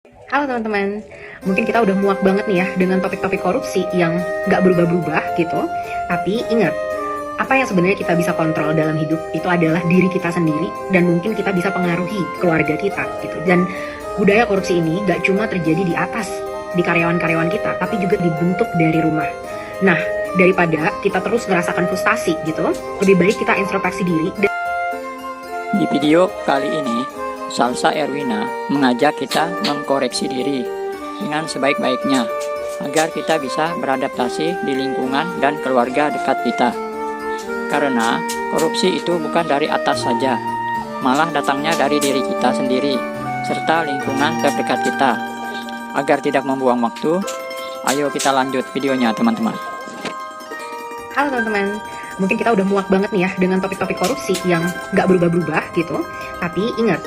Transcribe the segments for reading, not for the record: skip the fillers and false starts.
Halo teman-teman, mungkin kita udah muak banget nih ya dengan topik-topik korupsi yang nggak berubah-berubah gitu. Tapi ingat, apa yang sebenarnya kita bisa kontrol dalam hidup itu adalah diri kita sendiri dan mungkin kita bisa pengaruhi keluarga kita gitu. Dan budaya korupsi ini nggak cuma terjadi di atas, di karyawan-karyawan kita, tapi juga dibentuk dari rumah. Nah, daripada kita terus merasakan frustasi gitu, lebih baik kita introspeksi diri. Di video kali ini, Salsa Erwina mengajak kita mengkoreksi diri dengan sebaik-baiknya agar kita bisa beradaptasi di lingkungan dan keluarga dekat kita. Karena korupsi itu bukan dari atas saja, malah datangnya dari diri kita sendiri serta lingkungan terdekat kita. Agar tidak membuang waktu, ayo kita lanjut videonya teman-teman. Halo teman-teman, mungkin kita udah muak banget nih ya dengan topik-topik korupsi yang nggak berubah-berubah gitu. Tapi ingat,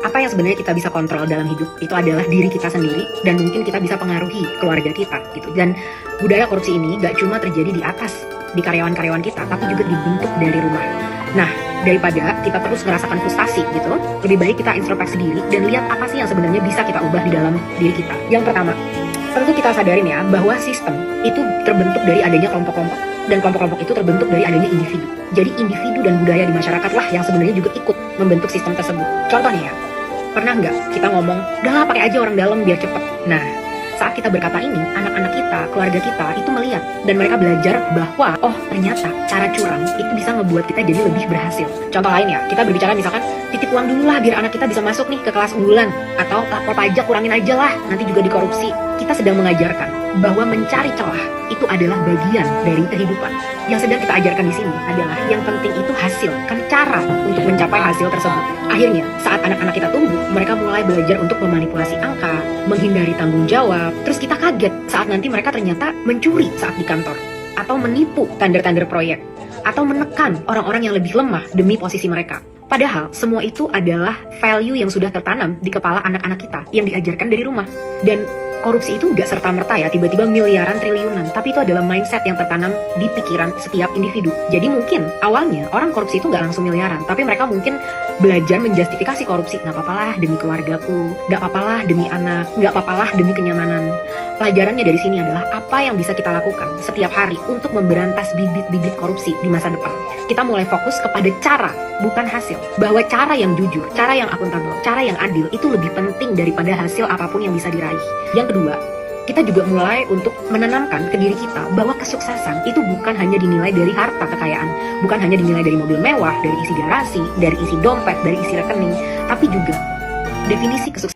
apa yang sebenarnya kita bisa kontrol dalam hidup itu adalah diri kita sendiri dan mungkin kita bisa pengaruhi keluarga kita gitu. Dan budaya korupsi ini nggak cuma terjadi di atas, di karyawan-karyawan kita, tapi juga dibentuk dari rumah. Nah, daripada kita terus merasakan frustasi gitu, lebih baik kita introspeksi diri dan lihat apa sih yang sebenarnya bisa kita ubah di dalam diri kita. Yang pertama, tentu kita sadarin ya bahwa sistem itu terbentuk dari adanya kelompok-kelompok dan kelompok-kelompok itu terbentuk dari adanya individu. Jadi individu dan budaya di masyarakat lah yang sebenarnya juga ikut membentuk sistem tersebut. Contohnya ya, pernah nggak kita ngomong, udahlah pakai aja orang dalam biar cepet. Nah, saat kita berkata ini, anak-anak kita, keluarga kita itu melihat dan mereka belajar bahwa oh ternyata cara curang itu bisa ngebuat kita jadi lebih berhasil. Contoh lain ya, kita berbicara misalkan titip uang dulu lah biar anak kita bisa masuk nih ke kelas unggulan, atau lapor pajak kurangin aja lah nanti juga dikorupsi. Kita sedang mengajarkan bahwa mencari celah itu adalah bagian dari kehidupan. Yang sedang kita ajarkan di sini adalah yang penting itu hasil, kan cara untuk mencapai hasil tersebut. Akhirnya, saat anak-anak kita tumbuh, mereka mulai belajar untuk memanipulasi angka, menghindari tanggung jawab. Terus kita kaget saat nanti mereka ternyata mencuri saat di kantor, atau menipu tender-tender proyek, atau menekan orang-orang yang lebih lemah demi posisi mereka. Padahal semua itu adalah value yang sudah tertanam di kepala anak-anak kita yang diajarkan dari rumah. Dan korupsi itu gak serta-merta ya tiba-tiba miliaran triliunan, tapi itu adalah mindset yang tertanam di pikiran setiap individu. Jadi mungkin awalnya orang korupsi itu gak langsung miliaran, tapi mereka mungkin belajar menjustifikasi korupsi. Gak apa-apalah demi keluargaku, gak apa-apalah demi anak, gak apa-apalah demi kenyamanan. Pelajarannya dari sini adalah apa yang bisa kita lakukan setiap hari untuk memberantas bibit-bibit korupsi di masa depan. Kita mulai fokus kepada cara, bukan hasil. Bahwa cara yang jujur, cara yang akuntabel, cara yang adil itu lebih penting daripada hasil apapun yang bisa diraih. Yang kedua, kita juga mulai untuk menanamkan ke diri kita bahwa kesuksesan itu bukan hanya dinilai dari harta kekayaan, bukan hanya dinilai dari mobil mewah, dari isi garasi, dari isi dompet, dari isi rekening, tapi juga definisi kesuksesan